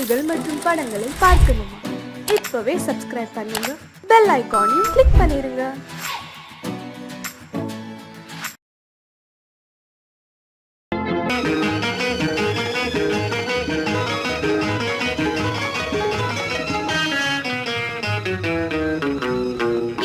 பாடல்கள் மற்றும் படங்களை பார்க்கணுமா? இப்பவே சப்ஸ்கிரைப் பண்ணுங்க, பெல் ஐகானையும் கிளிக் பண்ணிருங்க.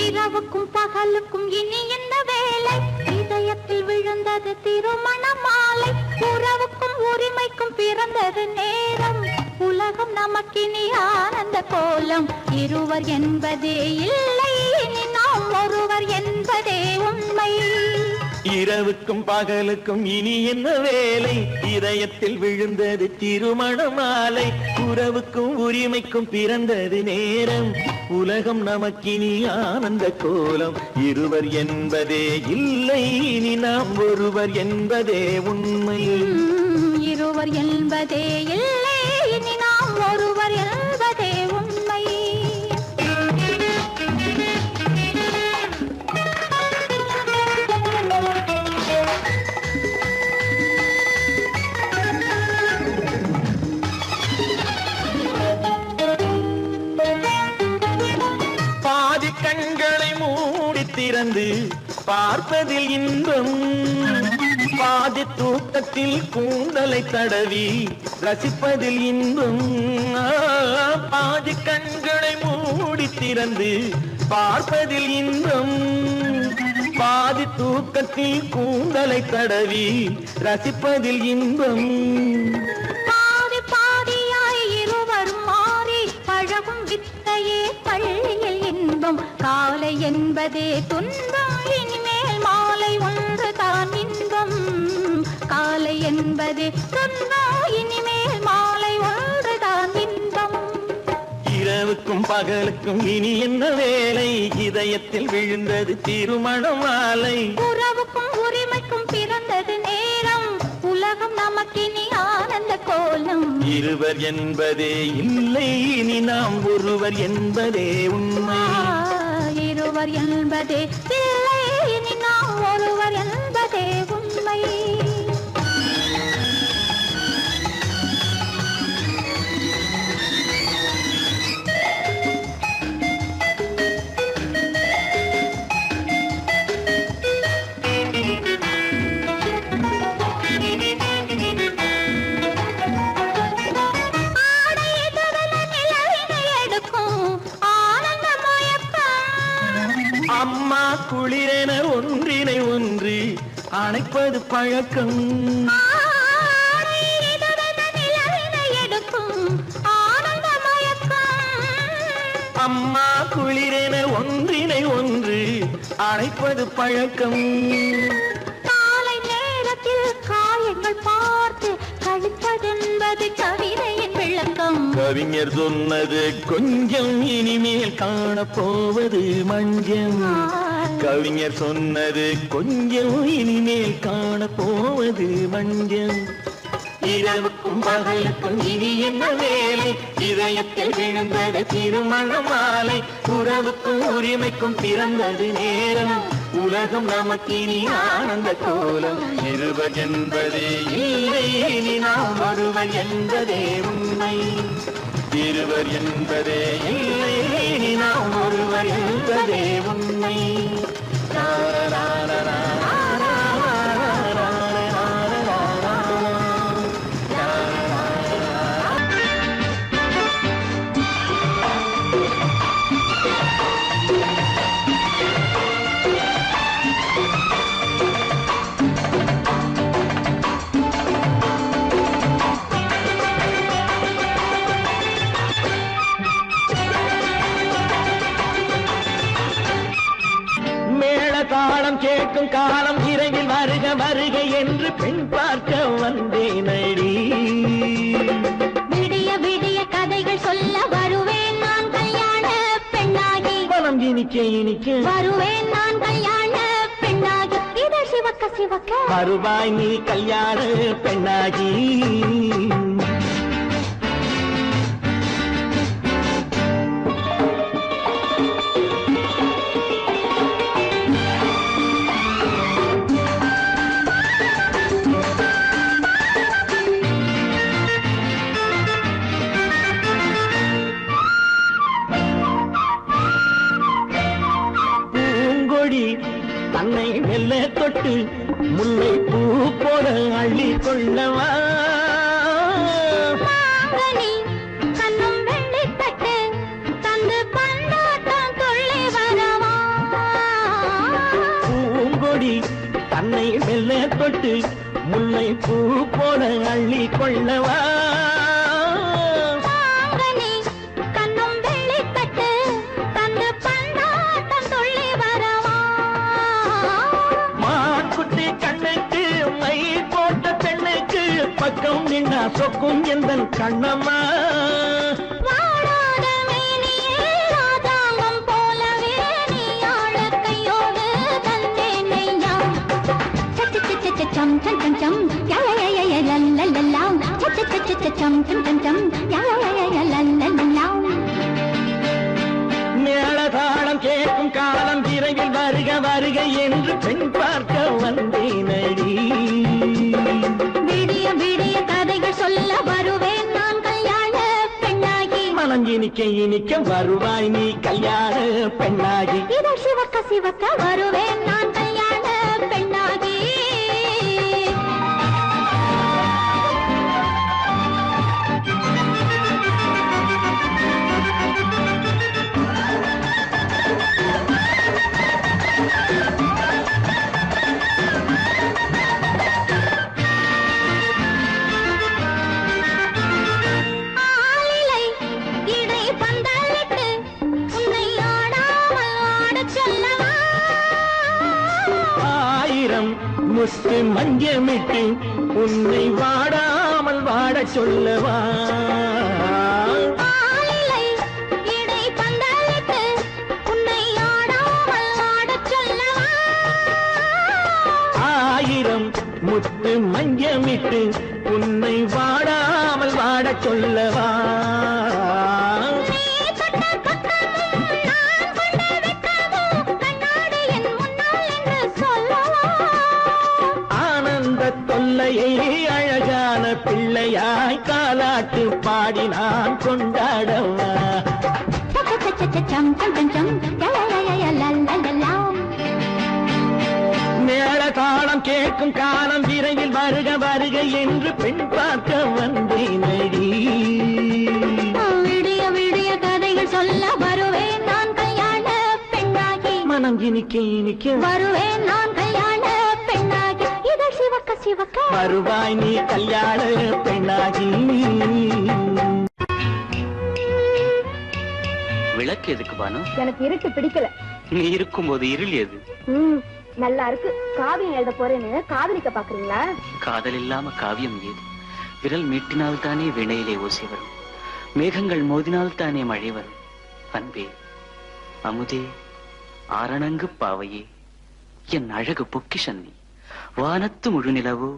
இரவுக்கும் பகலுக்கும் இனி என்ன வேலை? இதயத்தில் விழுந்தது திருமண மாலை. உறவுக்கும் உரிமைக்கும் பிறந்தது நேரம். உலகம் நமக்கினி ஆனந்த கோலம். இருவர் என்பதே இல்லை, இனி நாம் ஒருவர் என்பதே உண்மை. இரவுக்கும் பகலுக்கும் இனி என்ன வேலை? இதயத்தில் விழுந்தது திருமண மாலை. உறவுக்கும் உரிமைக்கும் பிறந்தது நேரம். உலகம் நமக்கினி ஆனந்த கோலம். இருவர் என்பதே இல்லை, இனி நாம் ஒருவர் என்பதே உண்மை. இருவர் என்பதே இல்லை, இனி நாம் ஒருவர் என்பதே உண்மை. பாதி கண்களை மூடி திறந்து பார்ப்பதில் இன்பம். பாதி தூக்கத்தில் கூந்தலை தடவி ரசிப்பதில் இன்பம். பாதி கண்களை மூடி திறந்து பார்ப்பதில் இன்பம். பாதி தூக்கத்தில் கூந்தலை தடவி ரசிப்பதில் இன்பம். பாதி பாதியாய் இருவர் மாறி பழகும் வித்தையே பள்ளியில் இன்பம். காலை என்பதே துன்பம், இனிமேல் மாலை ஒன்று தான் இன்பம். காலை என்பதே துன்பம், இனிமேல் மாலை ஒன்று தான் இன்பம். இரவுக்கும் பகலுக்கும் இனி என்ன வேலை? இதயத்தில் விழுந்தது திருமண மாலை. உறவுக்கும் உரிமைக்கும் பிறந்தது நேரம். உலகம் நமக்கினி ஆனந்த கோலம். இருவர் என்பதே இல்லை, இனி நாம் ஒருவர் என்பதே உண்மை. இருவர் என்பதே இல்லை, இனி நாம் ஒருவர் என்பதே உண்மை. அம்மா குளிரென ஒன்றினை ஒன்று அணைப்பது பழக்கம். அம்மா குளிரென ஒன்றினை ஒன்று அணைப்பது பழக்கம். காலை நேரத்தில் காயங்கள் பார்த்து கழிப்பதென்பது கவிதையின் விளக்கம். கவிஞர் சொன்னது கொஞ்சம், இனிமேல் காணப்போவது மஞ்சம். கவிஞர் சொன்னது கொஞ்சம், இனிமேல் காணப்போவது மஞ்சம். இரவுக்கும் பகலுக்கும் இனி என்ன வேலை? இதயத்தில் விழுந்தது திருமண மாலை. உறவுக்கும் உரிமைக்கும் பிறந்தது நேரம். உலகம் நமக்கினி ஆனந்த கோலம். இருவர் என்பதே இல்லை, இனி நாம் ஒருவர் என்பதே உண்மை. இருவர் என்பதே இல்லை, இனி நாம் ஒருவர் என்பதே உண்மை. தாளம் கேட்கும் காலம் இரவில் வருக வருக என்று பெண் பார்க்க வந்தேன் அடி. விடிய விடிய கதைகள் சொல்ல வருவேன் நான் கல்யாண பெண்ணாகி. மனம் இனிக்க இனிக்க வருவேன் நான் கல்யாண பெண்ணாகி. இது சிவக்க சிவக்க வருவாய் நீ கல்யாண பெண்ணாகி. தன்னை மெல்ல தொட்டு முல்லை பூ போல அள்ளி கொள்ளவா மாங்கனி கண்ணும் வெள்ளித்தட்டு தந்து பந்தாட்டம் துள்ளி வரவா பூங்கொடி தன்னை மெல்ல தொட்டு முல்லை பூ போல அள்ளி கொள்ளவா மாங்கனி கண்ணும் வெள்ளித்தட்டு தந்து பந்தாட்டம் துள்ளி வரவா மாக்குட்டி கண்ணுக்கு மை போட்ட பெண்ணுக்கு பக்கம் நின்னா சொக்கும் எந்தன் கண்ணம்மா வாடாத மேனியே ராதாங்கம் போலவே நீ ஆழக் கையோடு தந்தேன் நெய்யா. சம் சம் சம் சம் யா யா யா யா லல்லல்லா. சம் சம் சம் சம் யா யா யா யா லல்லல்லா. மேளதாளம் கேட்கும் காலம் விரைவில் வருக வருக என்று பெண் பார்க்க வந்தேனடி விடிய விடிய கதைகள் சொல்ல வருவேன் நான் கல்யாண பெண்ணாகி. மனம் இனிக்க இனிக்க வருவாய் நீ கல்யாண பெண்ணாகி இதழ் சிவக்க சிவக்க வருவேன் நான் கல்யாண பெண்ணாகி. ஆலிலை இடை பந்தலிட்டு உன்னை ஆடாமல் ஆடச் சொல்லவா. ஆயிரம் முத்து மஞ்சமிட்டு உன்னை வாடாமல் வாடச் சொல்லவா ஆலிலை இடை பந்தலிட்டு உன்னை ஆடாமல் ஆடச் சொல்லவா. ஆயிரம் முத்து மஞ்சமிட்டு உன்னை வாடாமல் வாடச் சொல்லவா நீ தொட்ட பக்கமும் நான் கொண்ட வெட்கமும் கண்ணாடி என் முன்னால் என்று சொல்லவா. ஆனந்த தொல்லையை அழகான பிள்ளையாய் காலாட்டு பாடி நான் கொண்டாடவா சம் சம் சம் சம் யா யா யா யா லல்லல்லா. மேளதாளம் கேட்கும் காலம் விரைவில் வருக வருக என்று பெண் பார்க்க வந்தேனடி விடிய விடிய கதைகள் சொல்ல வருவேன் நான் கல்யாண பெண்ணாகி. மனம் இனிக்க இனிக்க வருவேன் நான் கல்யாண பெண்ணாகி. இதழ் சிவக்க சிவக்க வருவாய் நீ கல்யாண பெண்ணாகி விளக்கு எதுக்கு பானு? எனக்கு இருட்டு பிடிக்கல. நீ இருக்கும்போது இருள் எது? நல்லா இருக்கு. காவியம் எழுத போறேன்னு காதலிக்க பாக்குறீங்களா? காதல் இல்லாம காவியம் ஏது? விரல் மீட்டினால் தானே வினையிலே ஓசை வரும், மேகங்கள் மோதினால் தானே மழை வரும். அன்பே, அமுதே, ஆரணங்கு பாவையே, என் அழகு பொக்கிஷன் நீ. வானத்து முழுநிலவோ,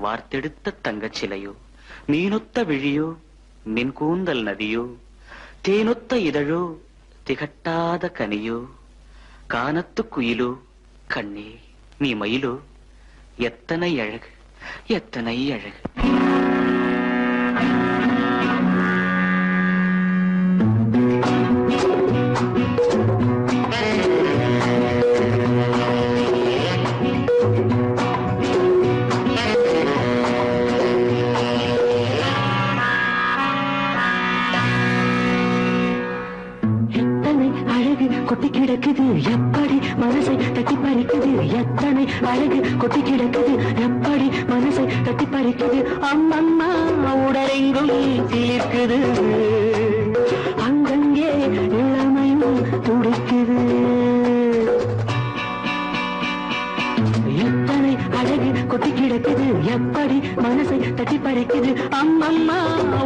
வார்த்தெடுத்த தங்கச் சிலையோ, மீனொத்த விழியோ, மின் கூந்தல் நதியோ, தேனொத்த இதழோ, திகட்டாத கனியோ, கானத்து குயிலோ, கண்ணே நீ மயிலோ, எத்தனை அழகு எத்தனை அழகு. கொட்டி கிடக்குது எப்படி மனசை தட்டி பறிக்குது, எத்தனை அழகு கொட்டி கிடக்குது எப்படி மனசை தட்டி பறிக்குது. அம்மம்மா உடலெங்கும் சிலிர்க்குது, அங்கங்கே இளமையும் துடிக்குது. எத்தனை அழகு கொட்டி கிடக்குது எப்படி மனசை தட்டி பறிக்குது. அம்மம்மா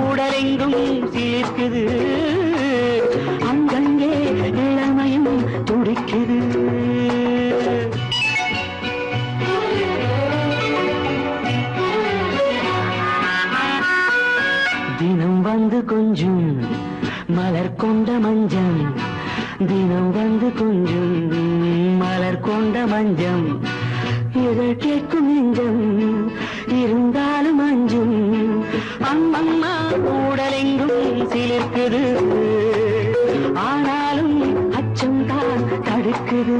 உடலெங்கும் சிலிர்க்குது, அங்கங்கே இளமையும் துடிக்குது. தினம் வந்து கொஞ்சம் மலர் கொண்ட மஞ்சம், தினம் வந்து கொஞ்சம் மலர் கொண்ட மஞ்சம், இதழ் கேட்கும் நெஞ்சம் இருந்தாலும் அஞ்சும். அம்மம்மா உடலெங்கும் சிலிர்க்குது, ஆனாலும் அச்சம் தான் தடுக்குது.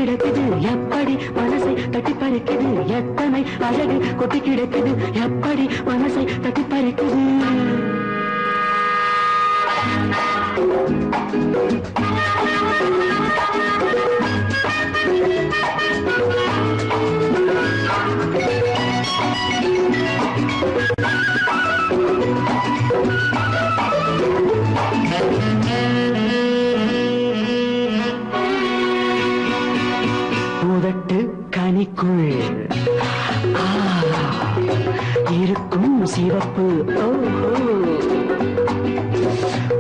கிடக்குது எப்படி மனசை தட்டி பறிக்குது எத்தனை அழகு கொட்டி கிடக்குது எப்படி மனசை தட்டி பறிக்குது கனிக்குள் இருக்கும் சிவப்பு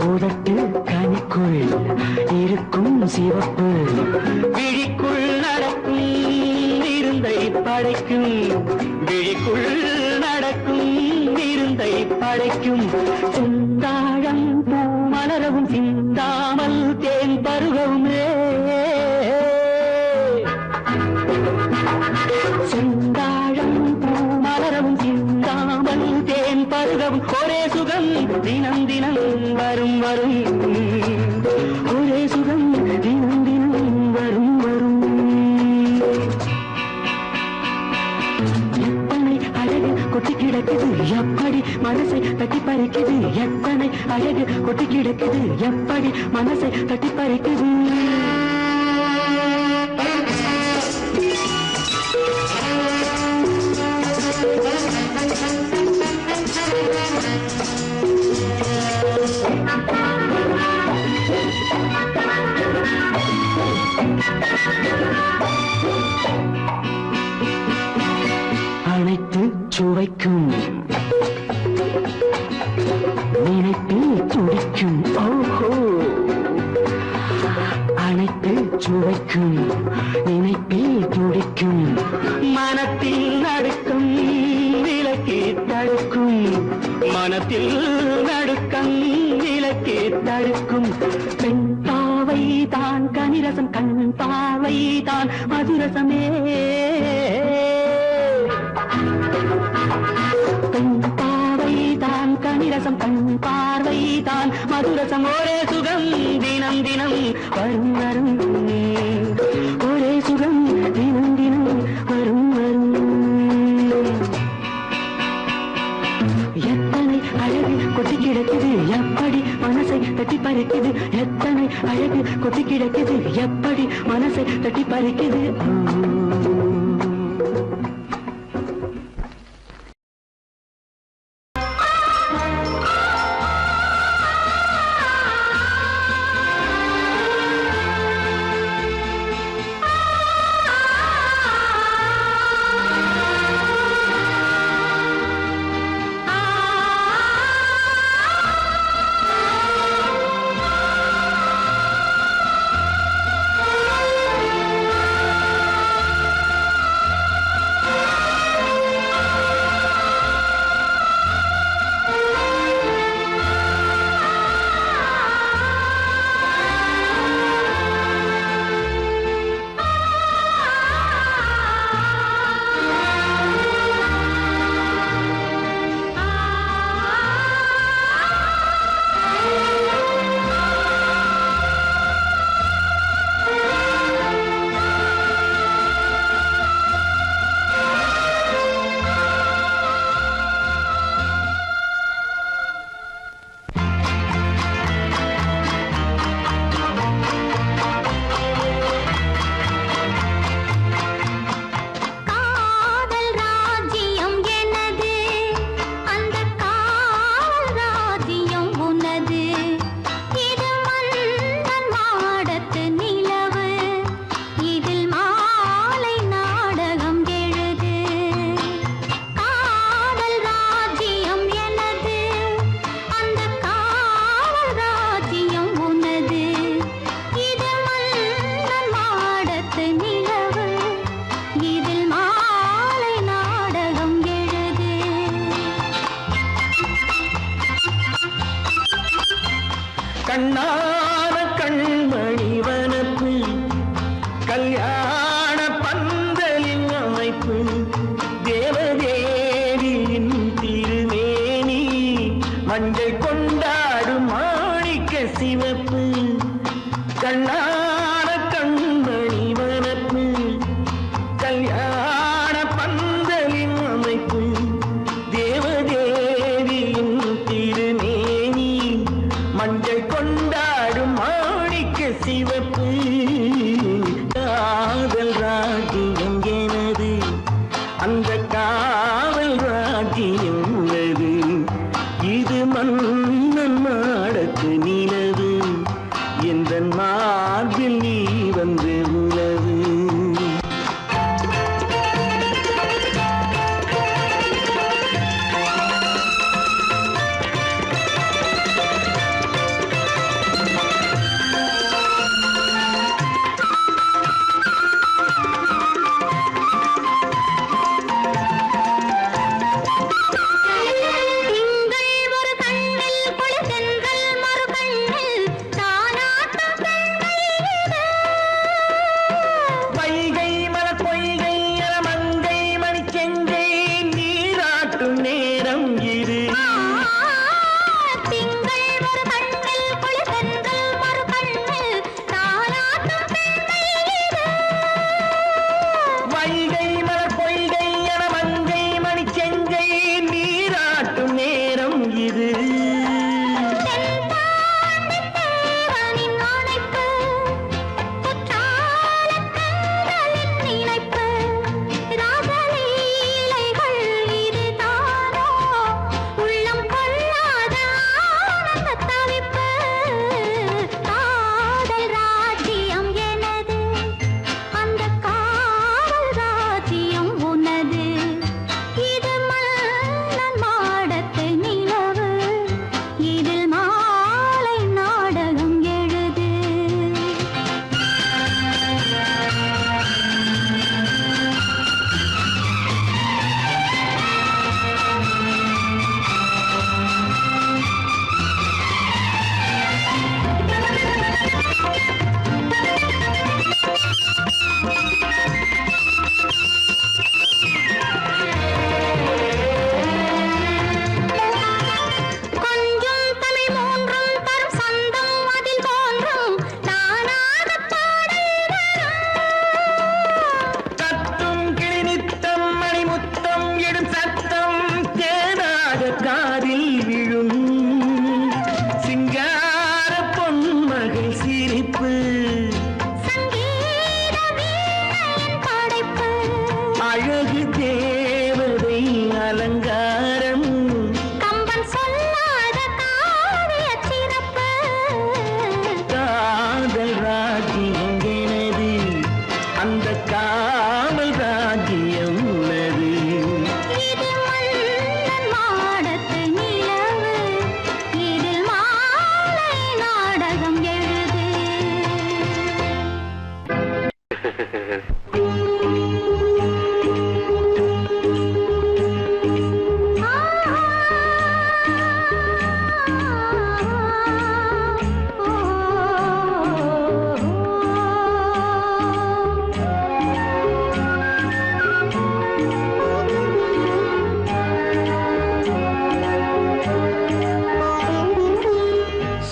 உதட்டு கனிக்குள் இருக்கும் சிவப்பு விழிக்குள் நடக்கும் இருந்தை படைக்கும் விழிக்குள் நடக்கும் இருந்தை படைக்கும் சிந்தாழம் பூ மலரவும் சிந்தாமல் தேன் பருகவும் செந்தாழம் பூ மலரவும் சிந்தாமல் தேன் பருகவும் ஒரே சுகம் தினம் தினம் வரும் வரும் ஒரே சுகம் தினம் தினம் வரும் வரும் எத்தனை அழகு கொட்டி கிடக்குது எப்படி மனசை தட்டி பறிக்குது எத்தனை அழகு கொட்டி கிடக்குது எப்படி மனசை தட்டி பறிக்குது அனைத்து சுவைக்கும் நினைப்பில் துடிக்கும் ஓஹோ அனைத்து சுவைக்கும் நினைப்பில் துடிக்கும் மனத்தில் நடுக்கும் விலக்கி தடுக்கும் மனத்தில் நடுக்கம் விலக்கி தடுக்கும் பெண் பாவை தான் கனிரசம் கண் பாவை தான் மதுரசமே பெண் பாவை தான் கனிரசம் கண் பார்வை தான் மதுரசம் ஒரே சுகம் தினம் தினம் வரும் வரும் ஒரே சுகம் தினம் தினம் வரும் வரும் எத்தனை அழகு கொட்டி கிடக்குது எப்படி மனசை தட்டி பறிக்குது எத்தனை அழகு கொட்டி கிடக்குது எப்படி மனசை தட்டி பறிக்குது கண்ணான கண்மணி வனப்பு கல்யாண பந்தலின் அமைப்பு தேவதேவியின் திருமேனி மஞ்சள் கொண்டாடும் மாணிக்க சிவப்பு கண்ணான கண்மணி வனப்பு காவல் ராஜ்யம் உள்ளது. இது மன்னன் மாடத்து நிலவு, எந்த மார்பில் நீ வந்து உலவு.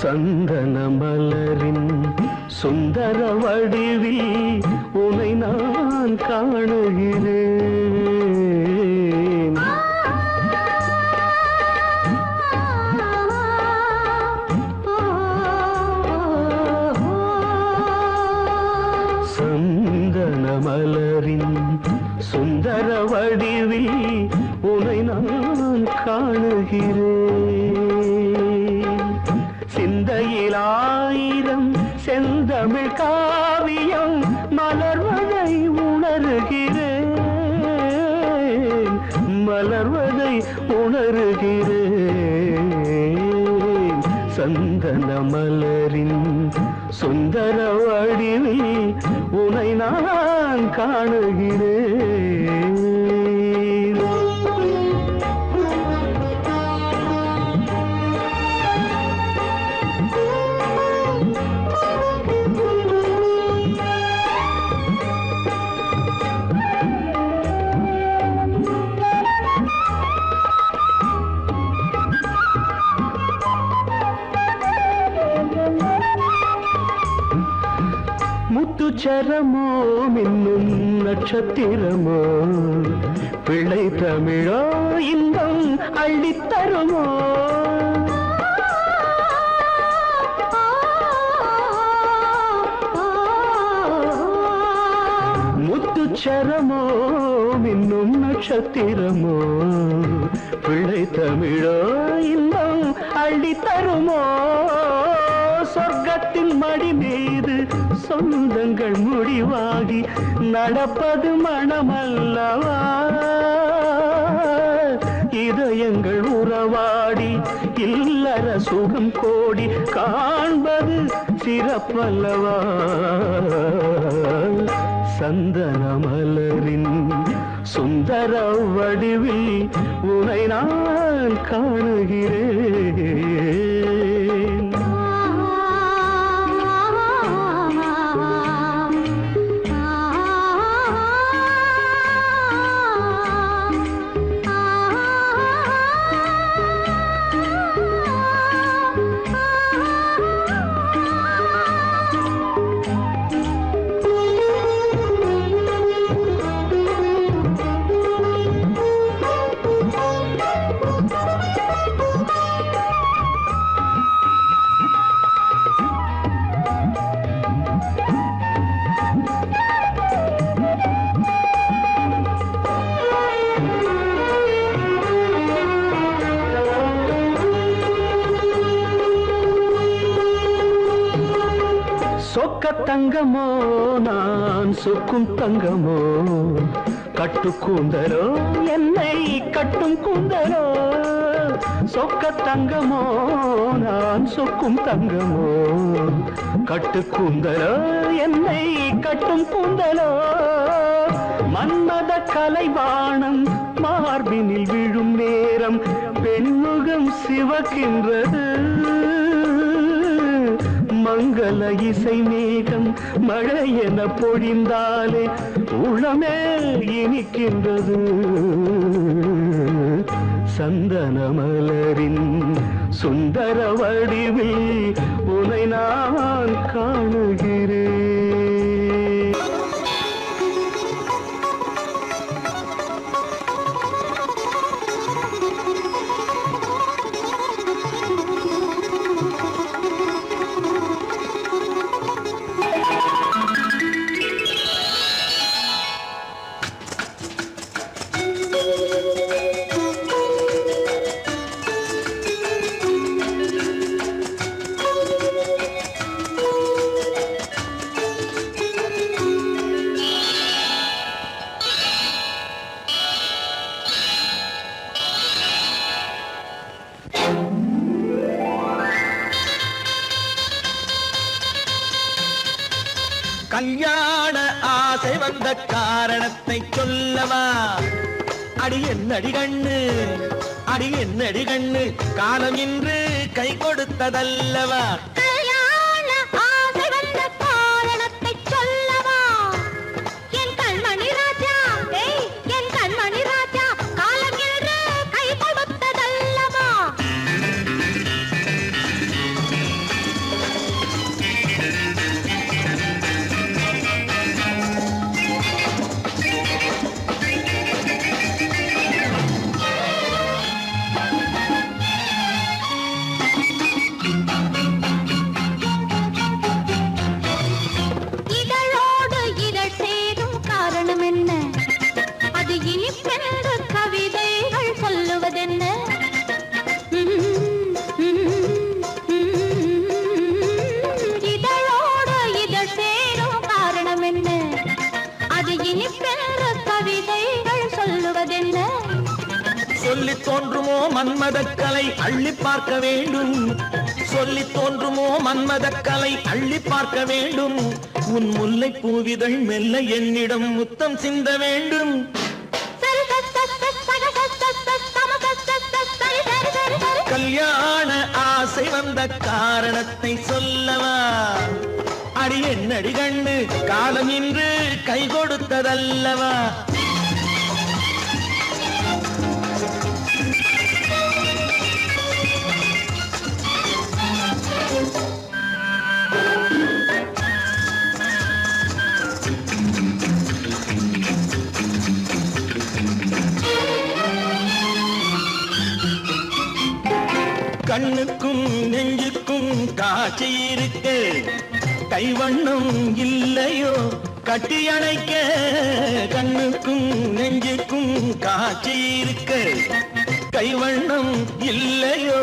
சந்தன மலரின் சுந்தர வடிவில் உனை நான் காணுகிறேன். சந்தன மலரின் சுந்தர வடிவில் உனை நான் காணுகிறேன். சிந்தையில் ஆயிரம் செந்தமிழ் காவியம் மலர்வதை உணர்கிறேன், மலர்வதை உணர்கிறேன். சந்தன மலரின் சுந்தர வடிவில் உனை நான் காணுகிறேன். முத்துச்சரமோ மின்னும் நட்சத்திரமோ பிள்ளை தமிழோ இன்பம் அள்ளித்தருமோ. முத்துச்சரமோ மின்னும் நட்சத்திரமோ பிள்ளை தமிழோ இன்பம் அள்ளி தருமோ சொர்க்கத்தின் மடி மீது சொந்தங்கள் முடிவாகி நடப்பது மனமல்லவா இதயங்கள் உறவாடி இல்லற சுகம் கோடி காண்பது சிறப்பல்லவா சந்தன மலரின் சுந்தர வடிவில் உனை நான் காணுகிறேன் சொக்க தங்கமோ நான் சொக்கும் தங்கமோ கட்டு கூந்தலோ என்னை கட்டும் கூந்தலோ சொக்க தங்கமோ நான் சொக்கும் தங்கமோ கட்டு கூந்தலோ என்னை கட்டும் கூந்தலோ மன்மத கலைவாணம் மார்பினில் விழும் நேரம் பெண்முகம் சிவக்கின்றது மங்கள இசை மேகம் மழை என பொழிந்தாலே உளமே இனிக்கின்றது சந்தன மலரின் சுந்தர வடிவில் உனை நான் காணுகிறேன் கல்யாண ஆசை வந்த காரணத்தை சொல்லவா அடி என்னடி கண்ணு அடி என்னடி கண்ணு காலம் இன்று கை கொடுத்ததல்லவா கல்யாண ஆசை வந்த காரணத்தை சொல்லவா என் கண்மணி ராஜா என் கண்மணி ராஜா காலம் என்று கை கொடுத்ததல்லவா சொல்லி தோன்றுமோ மன்மதக்கலை அள்ளி பார்க்க வேண்டும் சொல்லி தோன்றுமோ மன்மதக்கலை அள்ளி பார்க்க வேண்டும் உன் முல்லை பூவிதழ் மெல்ல என்னிடம் முத்தம் சிந்த வேண்டும் கல்யாண ஆசை வந்த காரணத்தை சொல்லவா அடி என்னடி கண்ணு காலம் இன்று கை கொடுத்ததல்லவா கண்ணுக்கும் நெஞ்சுக்கும் காட்சி இருக்கு கைவண்ணம் இல்லையோ கட்டி அணைக்க கண்ணுக்கும் நெஞ்சுக்கும் காட்சி இருக்க கைவண்ணம் இல்லையோ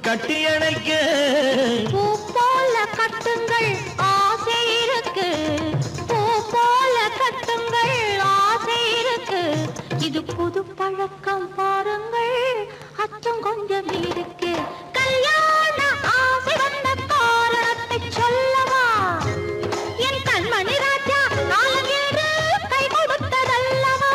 கட்டி அணைக்க பூ போல கட்டுங்கள் ஆசை இருக்கு பூ போல கட்டுங்கள் ஆசை இருக்கு இது புது பழக்கம் பாருங்கள் அச்சம் கொஞ்சம் இருக்கு கல்யாண ஆசை வந்த காரணத்தை சொல்லவா என் கண்மணி ராஜா நாளங்கேடு கை கொடுத்ததல்லவா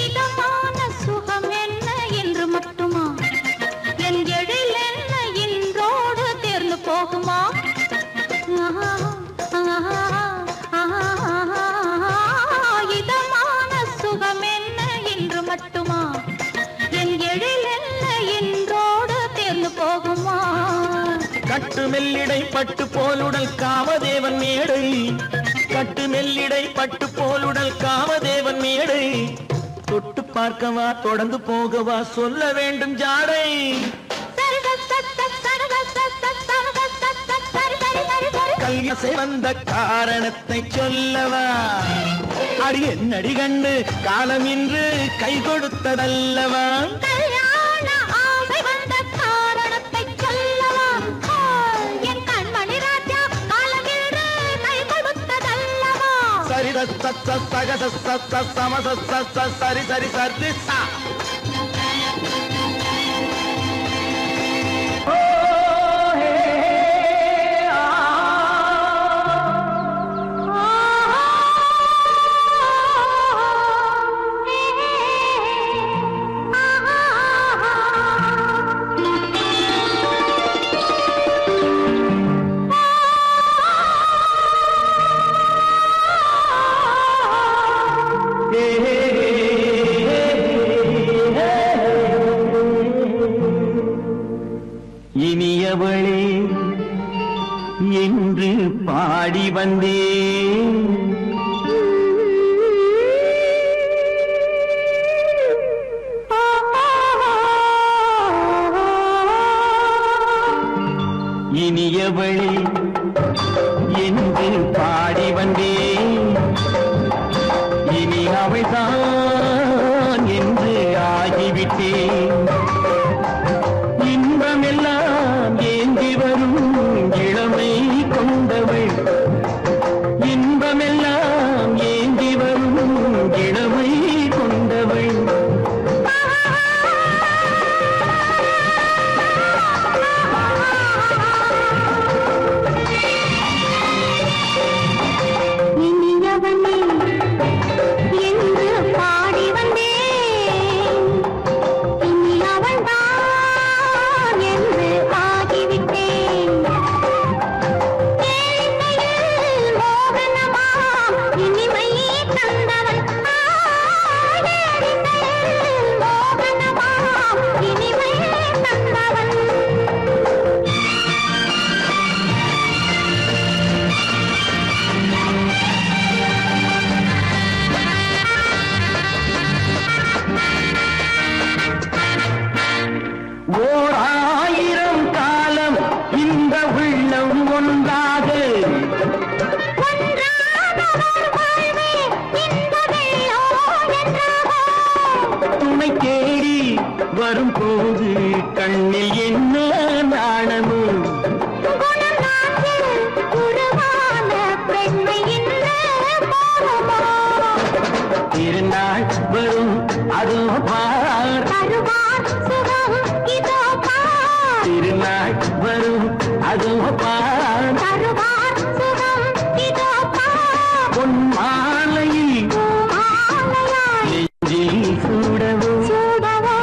இதமான சுகம் என்ன என்று மட்டுமா என் எழில் என்ன இன்றோடு தேர்ந்து போகுமா இதமான சுகம் என்ன என்று மட்டுமா என் எழில் என்ன இன்றோடு தேர்ந்து போகுமா கட்டு மெல்லிடை பட்டு போலுடல் காமதேவன் மேடை கட்டு மெல்லிடை பட்டு போலுடல் காமதேவன் மேடை தொட்டு பார்க்கவா தொடர்ந்து போகவா சொல்ல வேண்டும் ஜாடை கல்யாசை வந்த காரணத்தை சொல்லவா அடி என்னடி கண்டு காலம் இன்று கை கொடுத்ததல்லவா கல்யாண ஆசை வந்த காரணத்தை சொல்லவா என் கண்மணி ராஜா காலமேடு கை கொடுத்ததல்லவா சரி சக சம சரி சரி சரி சா இனியவளே என்று பாடி வந்தேன் இனியவளே என்று பாடி வந்தேன் இனி அவள்தான் என்று ஆகிவிட்டேன் இன்பமெல்லாம் ஏந்தி வரும் இளமை கொண்டவள் இன்பமெல்லாம் ஏந்தி வரும் இளமை கொண்டவள் இனியவனே என்று பாடி வந்தேன் இனி அவள்தான் என்று ஆகிவிட்டேன் ஏழையில் மோகனமாம் இனிமை தந்தவன் ஏழையில் மோகனமாம் இனிமை தந்தவன் ஓர் ஆயிரம் காலம் இந்த உள்ளம் ஒன்றாக துணை தேடி வரும்போது கண்ணில் என்ன நாணமோ திருநாள் வரும் அதோ பார் திருநாள் வரும் அதோ பார் பொன் மாலையில் நெஞ்சில் சூடவோ சூடவோ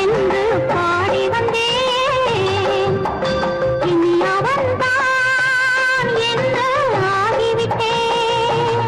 என்று பாடி வந்தேன் இனி அவன்தான் என்று ஆகிவிட்டேன்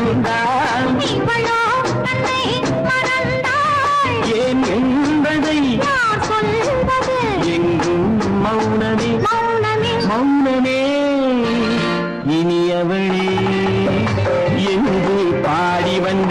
வந்தாள் இவளோ தன்னை மறந்தாள் ஏன் என்பதை யார் சொல்வது எங்கும் மௌனமே மௌனமே மௌனமே இனியவளே என்று பாடி வந்த